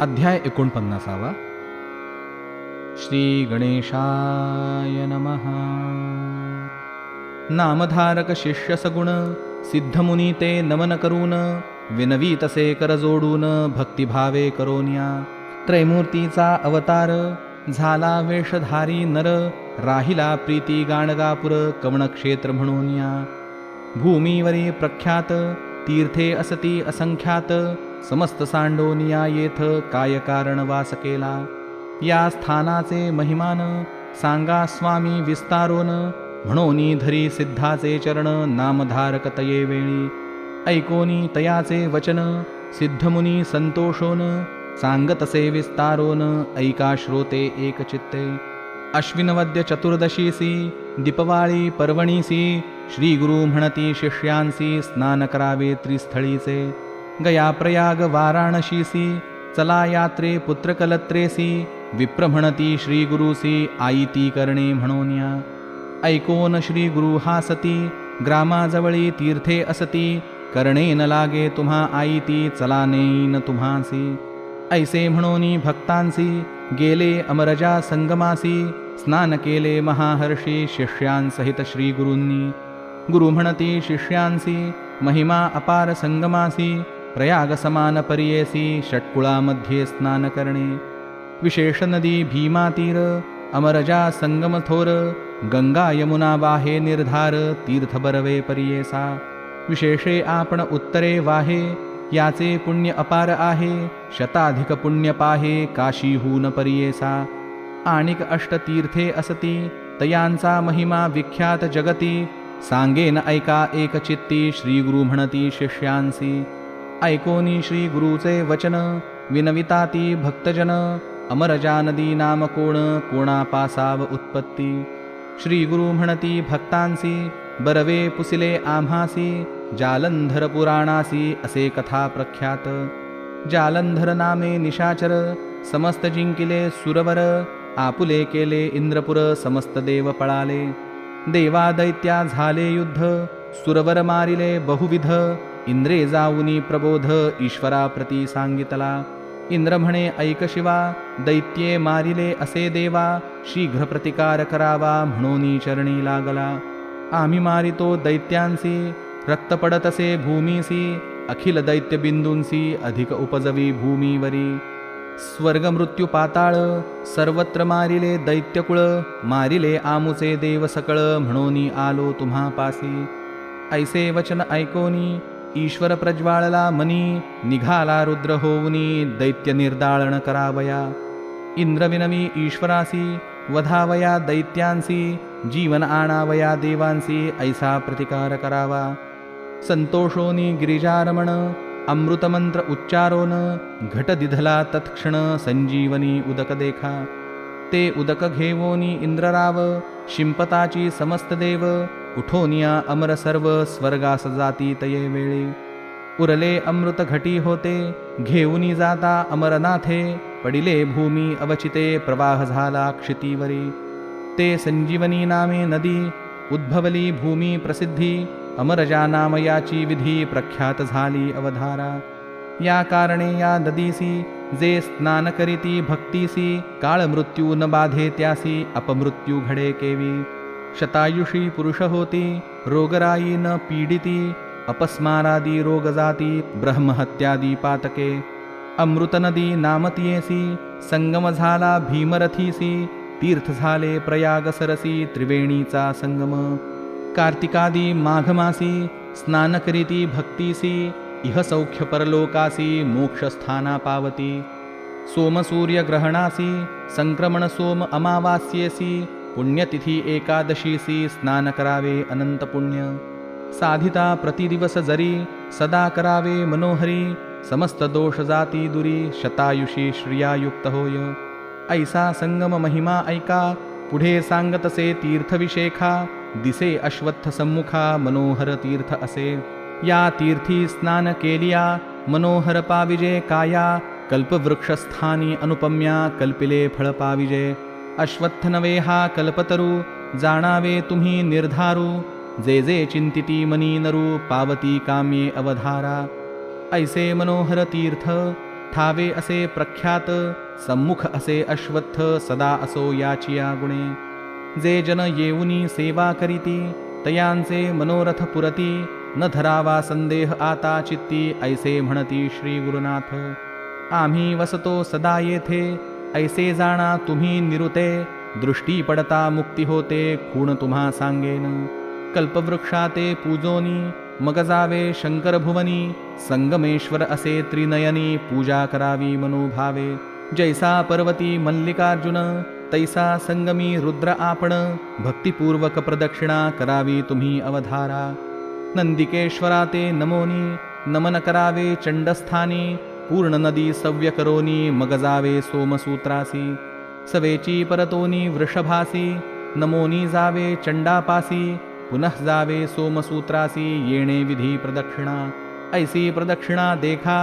अध्याय 49. श्री गणेशाय नमः. नामधारक शिष्य सगुण सिद्धमुनी ते नमन करून, विनवी तसे कर जोडून भक्तिभावे करोन्या. त्रैमूर्तीचा अवतार झाला वेषधारी नर, राहिला प्रीती गाणगापुर कवणक्षेत्र म्हणून्या. भूमीवरी प्रख्यात तीर्थे असती असंख्यात, समस्त सांडोनिया येथ काय कारण वास केला. या स्थानाचे महिमान सांगा स्वामी विस्तारोन, म्हणोनी धरी सिद्धाचे चरण नामधारक तये वेळी. ऐकोनी तयाचे वचन सिद्धमुनी संतोषोन, सांगतसे विस्तारोन ऐका श्रोते एक चित्ते. अश्विनवद्य चतुर्दशीसी दीपवाळी पर्वणीसी, श्री गुरु म्हणती शिष्यांसी स्नान करावे त्रिस्थळीचे. गया प्रयाग वाराणशीसी चला यात्रे पुत्रकलत्रेसी, विप्र म्हणती श्री गुरुसी आईती करणे म्हणोन्या. ऐकोन श्री गुरु हासती ग्रामाजवळी तीर्थे असती, करणे न लागे तुम्हा आईती चला नेईन तुम्हासी. ऐसे म्हणोनी भक्तांसी गेले अमरजा संगमासी, स्नान केले महाहर्षी शिष्यांसहित श्री गुरूंनी. गुरु म्हणती शिष्यांसी महिमा अपार संगमासी, प्रयाग समान पर्येसी षट्कुळामध्ये स्नान करणे. विशेष नदी भीमा तीर अमरजा संगम थोर, गंगा यमुना वाहे निर्धार तीर्थ बरवे पर्येसा. विशेषे आपण उत्तरे वाहे याचे पुण्य अपार आहे, शताधिक पुण्य पाहे काशीहून पर्येसा. आणिक अष्टतीर्थे असती तयांचा महिमा विख्यात जगती, सांगेन ऐका एक चित्ती श्री गुरु म्हणती शिष्यांसी. ऐकोनी श्री गुरुचे वचन विनविताती भक्तजन, अमरजा नदी नाम कोण कोणा पासाव उत्पत्ती. श्री गुरु म्हणती भक्तांसी बरवे पुसिले आम्हासी, जालंधर पुराणासी असे कथा प्रख्यात. जालंधर नामे निशाचर समस्त जिंकिले सुरवर, आपुले केले इंद्रपुर समस्त देव पळाले. देवा दैत्या झाले युद्ध सुरवर मारिले बहुविध, इंद्रे जाऊनी प्रबोध ईश्वरा प्रती सांगितला. इंद्र म्हणे ऐक शिवा दैत्ये मारिले असे देवा, शीघ्र प्रतिकार करावा म्हणूनी चरणी लागला. आम्ही मारितो दैत्यांसी रक्त पडत असे भूमीसी, अखिल दैत्य बिंदूंसी अधिक उपजवी भूमीवरी. स्वर्ग मृत्यू पाताळ सर्वत्र मारिले दैत्यकुळ, मारिले आमुचे देव सकळ म्हणूनी आलो तुम्हा पासी. ऐसे वचन ऐकोनी ईश्वर प्रज्वाळला मनी, निघाला रुद्र होऊनी दैत्य निर्दाळण करावया. इंद्र विनवी ईश्वरासी वधावया दैत्यांसी, जीवन आणावया देवांसी ऐसा प्रतिकार करावा. संतोषोनी गिरिजारमण अमृतमंत्र उच्चारोन, घट दिधला तत्क्षण संजीवनी उदक देखा. ते उदक घेवोनी इंद्रराव शिंपताची समस्त देव, उठोनिया अमर सर्व स्वर्गास जाती तये वेळी. उरले अमृत घटी होते घेऊनी जाता अमरनाथे, पडिले भूमी अवचिते प्रवाह झाला क्षितीवरी. ते संजीवनी नामे नदी उद्भवली भूमी प्रसिद्धी, अमरजा नाम याची विधी प्रख्यात झाली अवधारा. या कारणे या नदीसी जे स्नान करीती भक्तीसी, काळ मृत्यू न बाधे त्यासी अपमृत्यू घडे केवी. शतायुषी पुरुष होती रोगराई न पीडिती, अपस्मारादी रोग जाती ब्रह्महत्यादी पातके. अमृत नदी नामतियेसी संगम झाला भीमरथीसी, तीर्थ झाले प्रयाग सरसी त्रिवेणीचा संगम. कार्तिकादी माघमासी स्नान करीती भक्तीसी, इह सौख्य परलोकासी मोक्षस्थाना पावती. सोमसूर्य ग्रहणासी संक्रमण सोम अमावास्येसी, पुण्यतिथी एकादशीसी स्नान करावे अनंत पुण्य. साधिता प्रतिदिवस जरी सदा करावे मनोहरी, समस्त दोष जाती दुरी शतायुषी श्रियायुक्त होय. ऐसा संगम महिमा ऐका पुढे सांगतसे तीर्थविशेखा, दिसे अश्वत्थ सम्मुखा मनोहर तीर्थ असे. या तीर्थी स्नान केलिया मनोहर पाविजे काया, कल्पवृक्षस्थानी अनुपम्या कल्पिले फळ पाविजे. अश्वत्थ नवे हा कल्पतरू जाणावे तुम्ही निर्धारू, जे जे चिंतिती मनी नरू पावती काम्ये अवधारा. ऐसे मनोहर तीर्थ ठावे असे प्रख्यात, सम्मुख असे अश्वत्थ, सदा असो याचिया गुणे. जे जन येऊनी सेवा करीती, तयांचे मनोरथ पुरती, न धरावा संदेह आता चित्ती, ऐसे म्हणती श्री गुरुनाथ. आम्ही वसतो सदा येथे, ऐसे जाणा तुम्ही निरुते, दृष्टी पडता मुक्ती होते, खूण तुम्हा सांगेन. कल्पवृक्षाते पूजोनी, मग जावे शंकर भुवनी, संगमेश्वर असे त्रिनयनी, पूजा करावी मनोभावे. जैसा पर्वती मल्लिकार्जुन, तैसा संगमी रुद्र आपण, भक्तिपूर्वक प्रदक्षिणा करावी तुम्ही अवधारा. नंदिकेश्वरा ते नमोनी, नमन करावे चंडस्थानी, पूर्ण नदी सव्य करोनी, मग जावे सोमसूत्रासी. सवेची परतोनी वृषभासी, नमोनी जावे चंडापासी, पुनः जावे सोमसूत्रासी, येणे विधी प्रदक्षिणा. ऐसी प्रदक्षिणा देखा,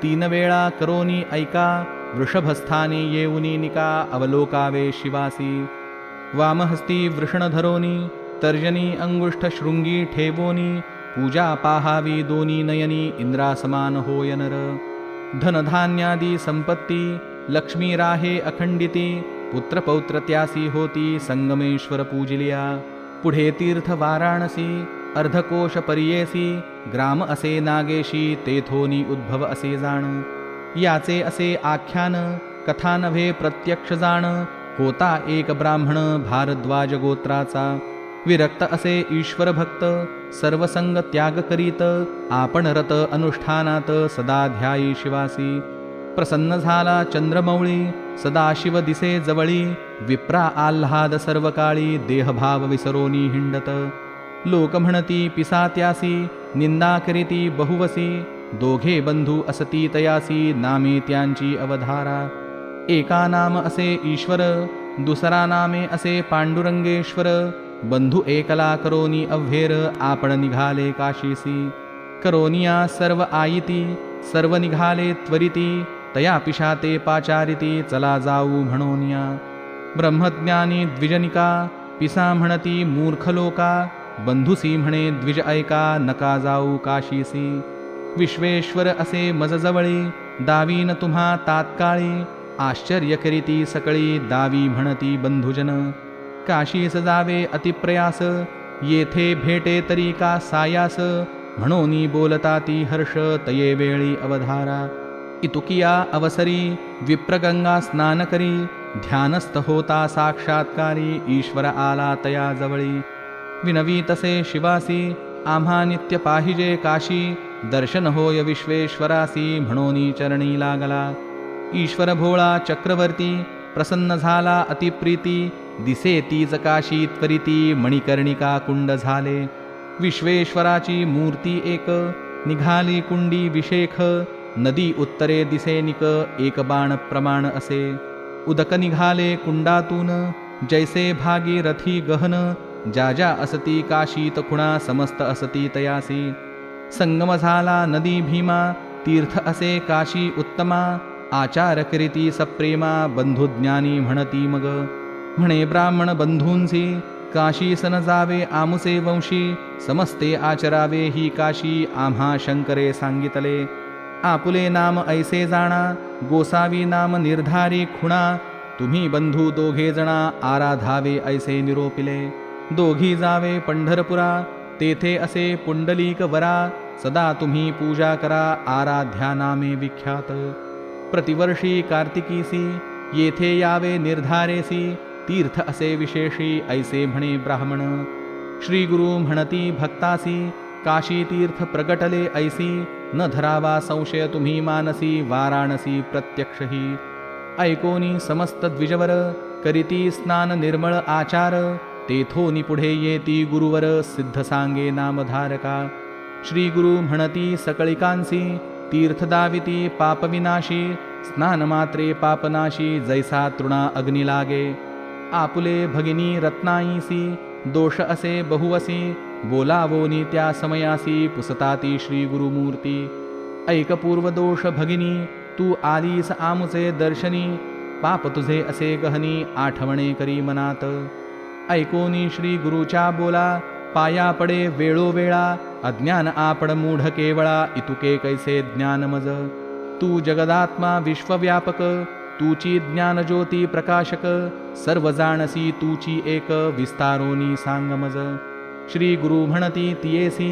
3 वेळा करोनी ऐका, वृषभस्थानी येऊनी निका, अवलोकावे शिवासी. वामहस्ती वृषण धरोनी, तर्जनी अंगुष्ठ शृंगी ठेवोनी, पूजा पाहावी दोनी नयनी, इंद्रासमान होय नर. धनधान्यादी संपत्ती, लक्ष्मी राहे अखंडिती, पुत्रपौत्र त्यासी होती, संगमेश्वर पूजिलिया. पुढे तीर्थ वाराणसी, अर्धकोश परियेसी, ग्राम असे नागेशी, तेथोनी उद्भव असे जाण. याचे असे आख्यान, कथा नव्हे प्रत्यक्ष जाण. होता एक ब्राह्मण भारद्वाज गोत्राचा, विरक्त असे ईश्वर भक्त, सर्वसंग त्याग करीत, आपण रत अनुष्ठानात, सदा ध्यायी शिवासी. प्रसन्न झाला चंद्रमौळी, सदाशिव दिसे जवळी, विप्रा आल्हाद सर्व काळी, देहभाव विसरोनी हिंडत. लोक म्हणती पिसात्यासी, निंदा करीती बहुवसी, दोघे बंधू असती तयासी, नामे त्यांची अवधारा. एका नाम असे ईश्वर, दुसरा नामे असे पांडुरंगेश्वर, बंधू एकला करोनी अव्हेर, आपण निघाले काशीसी. करोनिया सर्व आयिती, सर्व निघाले त्वरिती, तया पिशाते पाचारिती, चला जाऊ म्हणोनिया. ब्रह्मज्ञानी द्विजनिका, पिसा म्हणती मूर्ख लोका, बंधुसी म्हणे द्विज ऐका, नका जाऊ काशीसी. विश्वेश्वर असे मजजवळी, दावीन तुम्हा तात्काळी, आश्चर्य करीती सकळी, दावी म्हणती बंधुजन. काशीस जावे अतिप्रयास, येथे भेटे तरी का सायास, म्हणोनी बोलता ती हर्ष, तये वेळी अवधारा. इतुकिया अवसरी, विप्रगंगा स्नान करी, ध्यानस्थ होता साक्षात्कारी, ईश्वर आला तया जवळी. विनवी तसे शिवासी, आम्हा नित्य पाहिजे काशी, दर्शन होय विश्वेश्वरासी, म्हणोनी चरणी लागला. ईश्वर भोळा चक्रवर्ती, प्रसन्न झाला अतिप्रीती, दिसे तीच काशी त्वरिती, मणिकर्णिका कुंड झाले. विश्वेश्वराची मूर्ती एक, निघाली कुंडी विशेख, नदी उत्तरे दिसे निक, एक बाण प्रमाण असे. उदक निघाले कुंडातून, जैसे भागी रथी गहन, ज्या ज्या असती काशीत खुणा, समस्त असती तयासी. संगम झाला नदी भीमा, तीर्थ असे काशी उत्तमा, आचार करीती सप्रेमा, बंधुज्ञानी म्हणती मग. म्हणे ब्राह्मण बंधूंसी, काशी सन जावे आमुसे वंशी, समस्ते आचरावे ही काशी, आम्हा शंकरे सांगितले. आपुले नाम ऐसे जाणा, गोसावी नाम निर्धारी खुणा, तुम्ही बंधू दोघे जणा, आराधावे ऐसे निरोपिले. दोघी जावे पंढरपुरा, तेथे असे पुंडलिक वरा, सदा तुम्ही पूजा करा, आराध्या नामे विख्यात. प्रतिवर्षी कार्तिकीसी, येथे यावे निर्धारेसी, तीर्थ असे विशेषी, ऐसे म्हणे ब्राह्मण. श्री गुरु म्हणती भक्तासी, काशी तीर्थ प्रगटले ऐसी, न धरावा संशय तुम्ही मानसी, वाराणसी प्रत्यक्षही. ऐकोनी समस्त द्विजवर, करीती स्नान निर्मळ आचार, तेथोनी पुढे येती गुरुवर, सिद्ध सांगे नामधारका. श्री गुरु म्हणती सकळिकांसी, तीर्थ दाविती पापविनाशी, स्नान मात्रे पापनाशी, जैसा तृणा अग्नी लागे. आपुले भगिनी रत्नाईसी, दोष असे बहुवसी, बोलावोनी त्या समयासी, पुसताती श्री गुरुमूर्ती. ऐक पूर्व दोष भगिनी, तू आलीस आमुचे दर्शनी, पाप तुझे असे गहनी, आठवणे करी मनात. ऐकोनी श्री गुरुच्या बोला, पाया पडे वेळोवेळा, अज्ञान आपण मूढ केवळा, इतुके कैसे ज्ञान मज. तू जगदात्मा विश्वव्यापक, तूची ज्ञानज्योती प्रकाशक, सर्व जाणसी तूची एक, विस्तारोनी सांग मज. श्री गुरु म्हणती तियेसी,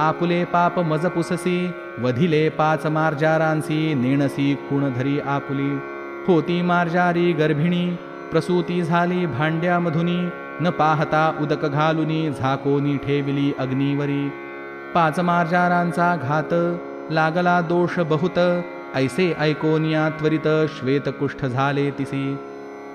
आपुले पाप मज पुससी, वधिले 5 मार्जारांसी, नेणसी कुण धरी आपुली. होती मार्जारी गर्भिणी, प्रसूती झाली भांड्यामधुनी, न पाहता उदक घालुनी, झाकोनी ठेविली अग्नीवरी. 5 मार्जारांचा घात, लागला दोष बहुत, ऐसे ऐकोनिया त्वरित, श्वेतकुष्ठ झाले तिसी.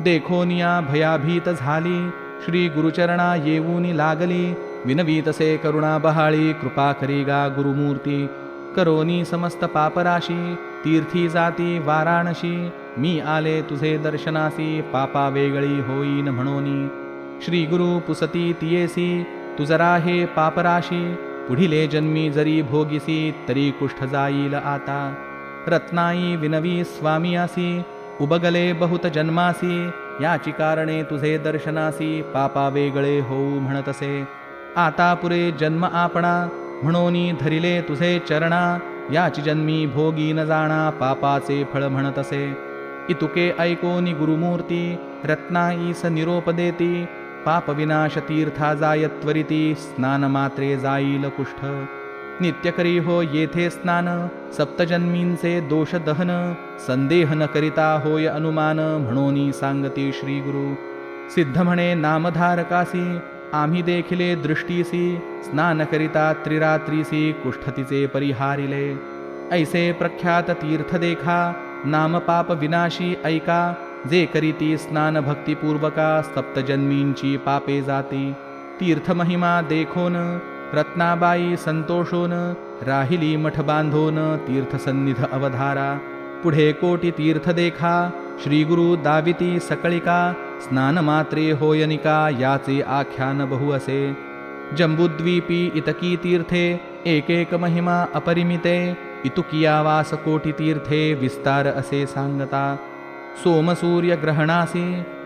देखोनिया भयाभीत झाली, श्री गुरुचरणा येऊनी लागली, विनवीतसे करुणा बहाळी, कृपा करी गा गुरुमूर्ती. करोनी समस्त पापराशी, तीर्थी जाती वाराणसी, मी आले तुझे दर्शनासी, पापा वेगळी होईन म्हणोनी. श्री गुरु पुसती तियेसी, तुजरा हे पापराशी, पुढिले जन्मी जरी भोगिसी, तरी कुष्ठ जाईल आता. रत्नाई विनवी स्वामियासी, उबगले बहुत जन्मासी, याची कारणे तुझे दर्शनासी, पापा वेगळे होऊ म्हणतसे. आता पुरे जन्म आपणा, म्हणोनी धरिले तुझे चरणा, याची जन्मी भोगी न जाणा, पापाचे फळ म्हणतसे. इतुके ऐकोनी गुरुमूर्ती, रत्नाईस निरोप देती, पाप विनाश तीर्था जाय त्वरिती, स्नान मात्रे जाईल कुष्ठ. नित्य करी हो येथे स्नान, सप्तजन्मींचे दोष दहन, संदेह न करिता होय अनुमान, म्हणोनी सांगती श्री गुरु. सिद्ध म्हणे नामधारकासी, आम्ही देखिले दृष्टीसी, स्नान करिता त्रिरात्रीसी, कुष्ठतीचे परिहारिले. ऐसे प्रख्यात तीर्थ देखा, नाम पाप विनाशी ऐका, जे करीती स्नान भक्तिपूर्वका, सप्तजन्मींची पापे जाती. तीर्थ महिमा देखोन, रत्नाबाई संतोषोन, राहिली मठ बांधोन, तीर्थसन्निध अवधारा. पुढे कोटी तीर्थ देखा, श्री गुरु दाविती सकळिका, स्नान मात्रे होयनिका, याचे आख्यान बहु असे. जंबुद्वीपी इतकी तीर्थे, एक एक महिमा अपरिमिते, इतुकिया वास कोटी तीर्थे, विस्तार असे सांगता. सोमसूर्य ग्रहणासी,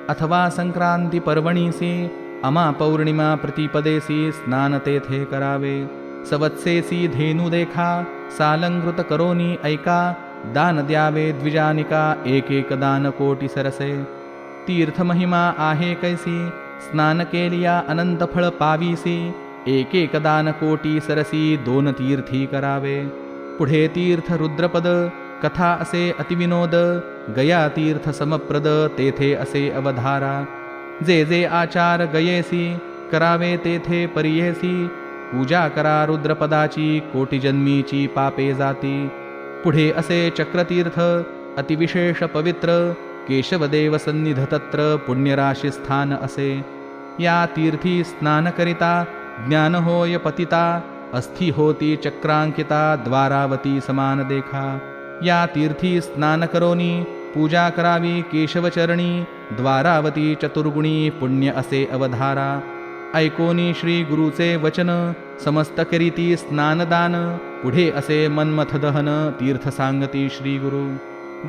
अथवा संक्रांती पर्वणीसी, अमा पौर्णिमा प्रतिपदेसी, स्नान तेथे करावे. सवत्सेसी धेनु देखा, सालंकृत करोनी ऐका, दान द्यावे द्विजानिका, एक एक दान कोटी सरसे. तीर्थ महिमा आहे कैसी, स्नान केलिया अनंत फळ पावीसी, एक एक दान कोटी सरसी, 2 तीर्थी करावे. पुढे तीर्थ रुद्रपद, कथा असे अतिविनोद, गया तीर्थ समप्रद, तेथे असे अवधारा. जे जे आचार गयेसी, करावे तेथे परियेसी, पूजा करा रुद्रपदाची, कोटी जन्मीची पापे जाती. पुढे असे चक्रतीर्थ, अतिविशेष पवित्र, केशवदेव सन्निध तत्र, पुण्यराशी स्थान असे. या तीर्थी स्नान करिता, ज्ञान होय पतिता, अस्थि होती चक्रांकिता, द्वारावती समान देखा. या तीर्थी स्नान करोनी, पूजा करावी केशवचरणी, द्वारावती चतुर्गुणी, पुण्य असे अवधारा. ऐकोनी श्री गुरुचे वचन, समस्त करीती स्नानदान, पुढे असे मन्मथ दहन, तीर्थ सांगती श्री गुरु.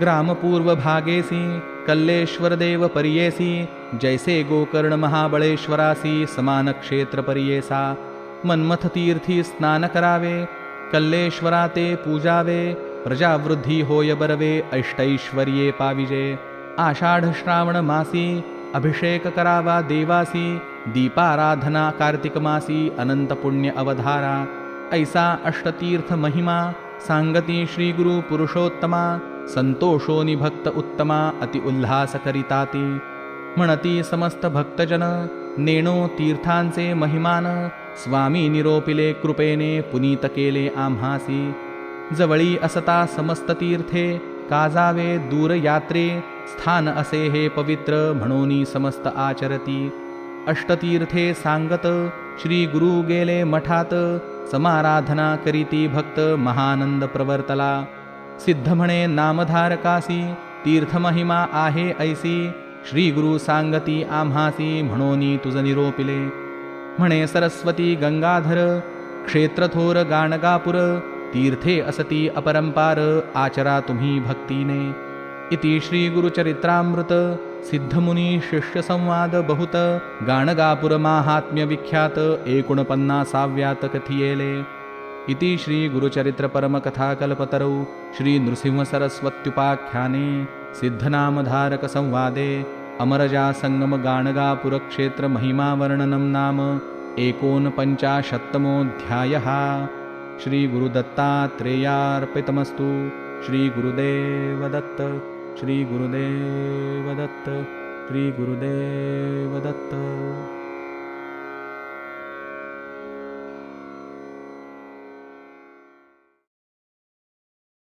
ग्रामपूर्व भागेसी, कल्लेश्वर देव परियेसी, जैसे गोकर्ण महाबळेश्वरासी, समान क्षेत्र परियेसा. मन्मथ तीर्थी स्नान करावे, कल्लेश्वरा ते पूजावे, प्रजावृद्धी होय बरवे, अष्टैश्वर्ये पाविजे. आषाढ श्रावण मासी, अभिषेक करावा देवासी, दीपाराधना कार्तिक मासी, अनंत पुण्य अवधारा. ऐसा अष्टतीर्थ महिमा, सांगती श्री गुरु पुरुषोत्तमा, संतोषोनी भक्त उत्तमा, अति उल्हास करिताती. म्हणती समस्त भक्तजन, नेणो तीर्थांचे महिमान, स्वामी निरोपिले कृपेने, पुनीत केले आम्हासी. जवळी असता समस्त तीर्थे, काजावे दूर यात्रे, स्थान असे हे पवित्र, म्हणोनी समस्त आचरती. अष्टतीर्थे सांगत, श्री गुरु गेले मठात, समाराधना करीती भक्त, महानंद प्रवर्तला. सिद्ध म्हणे नामधारकासी, तीर्थमहिमा आहे ऐसी, श्री गुरु सांगती आम्हासी, म्हणोनी तुझ निरोपिले. म्हणे सरस्वती गंगाधर, क्षेत्रथोर गाणगापुर, तीर्थे असती अपरंपार, आचरा तुम्ही भक्तीने. इति श्री गुरुचरित्रामृत, सिद्धमुनी शिष्य संवाद बहुत, गाणगापुर माहात्म्य विख्यात, 49व्यात कथियेले. इति श्रीगुरुचरित्रपरमकथाकल्पतरौ श्रीनृसिंहसरस्वत्युपाख्याने सिद्धनामधारकसंवादे अमरजासङ्गमगाणगापुरक्षेत्रमहिमावर्णनं नाम 49तमोऽध्यायः। श्रीगुरुदत्तात्रेयार्पितमस्तु। श्रीगुरुदेवदत्त। श्रीगुरुदेवदत्त। श्रीगुरुदेवदत्त।